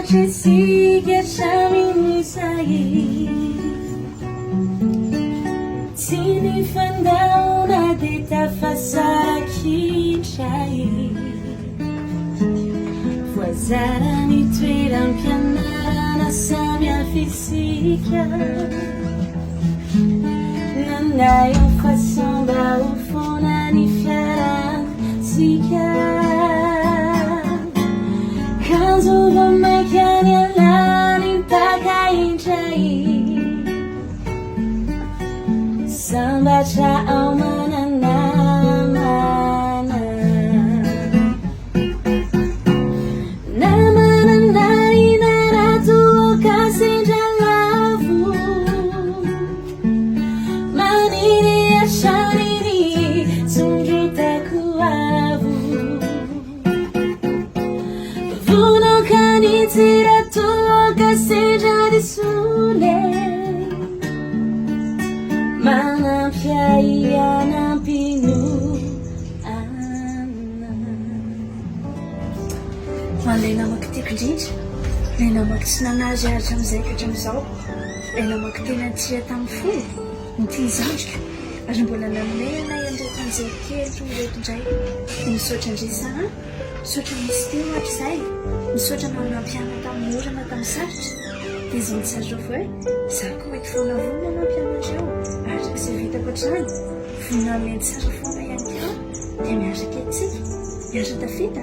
Jessica hatramin'izay tsy nifandaona dia tafasakitray voazara ny toeram-pianarana samihafa isika nanday ny fasomba ho foana ny fiaratsika Kanzova maikany alany mpaka indray sambatra ao mananamana namananay naratoaka sendra lavo maniny asaniny tsondrotako avo Kanitsiratoka sendra risule manampy anampino ana Ilay namako tiako indrindra ilay namako tsy nanazy aritra amin'izay ka hatramin'izao ilay namako tena tia tamin'ny folo nitia zandrika ary mbola naminay anay andoaka an'izay kely reto indray dia misaotra andresana misaotra misy teo hatrizay misaotra nampiana tamin'ny orana tamin'ny sarotra dia izy nitsaroko hoe za koa mety foana vona nampianareo ary izay vitako hatrany vona mety tsara foana ihany koa dia miaraka etsika miaraka tafita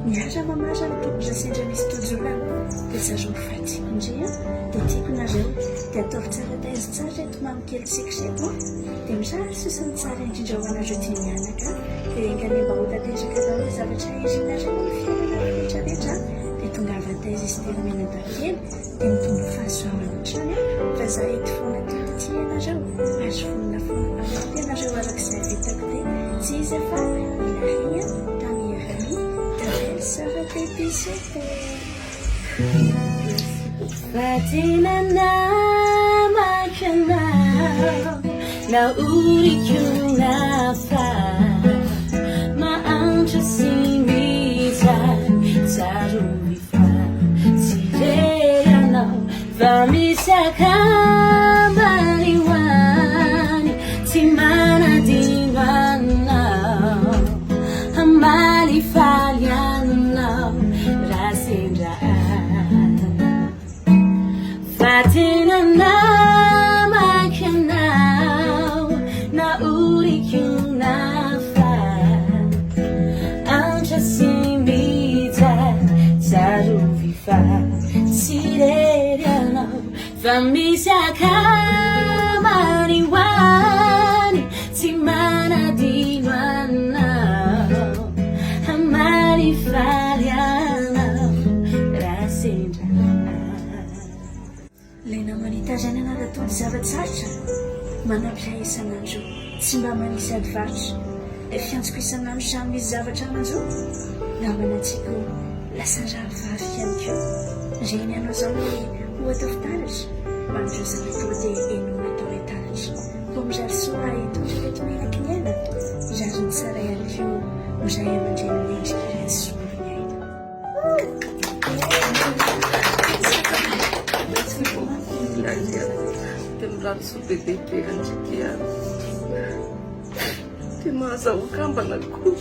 miaraka mamara ny tokotra sendra misy tojolana dia zareo mifaitsiko indray dia tiako nareo dia ataovy tsara taizy tsara reto mamykely tsikoreto dia mirary sosany tsara indrindra ho anareo tia mianaka dia engany mba ho tanteraka daholo zavatra irinareo amin'ny fiainana rehetrarehetra dia tonga avataiza izy tena minan-dakely dia mitombo fahasoavana hatrany fa za eto foana tiako tia ianareo ary vonona foana avaty ianareo arak'izay vitako dia tsy izy efa ilaria tamiarany tavely sara tepisete fa tena namako anao na oriko nafa maantra sy mizary tsaro ifa sireranao fa misy akambany hoany tsy manadino anao hamaly faly anao raha sendra fa tena namako anao na oriko nafa antra sy mizary tsaro ifa sireranao fa misy akambany hoany tsy manadino anao hamaly faly anao raha sendra ilay namany tazany anao atody zavatsarotra manampy ahy isan'andro tsy mba manisy ady varotra ilay fiantsoko isan'andro samy misy zavatra amanjo namanatsiko lasa rahavavy ihany koa reny anao zao hoe ohatra fitaratra mandreo zavatoa dia eno atao hoe taratra ko mirary soa etondra reto menaky ny aina irary ny tsara ihany koa miray amandreny mendrika iray solon'ny aina dia mirary soa be dehibe andriky dia mahazaho kambana koa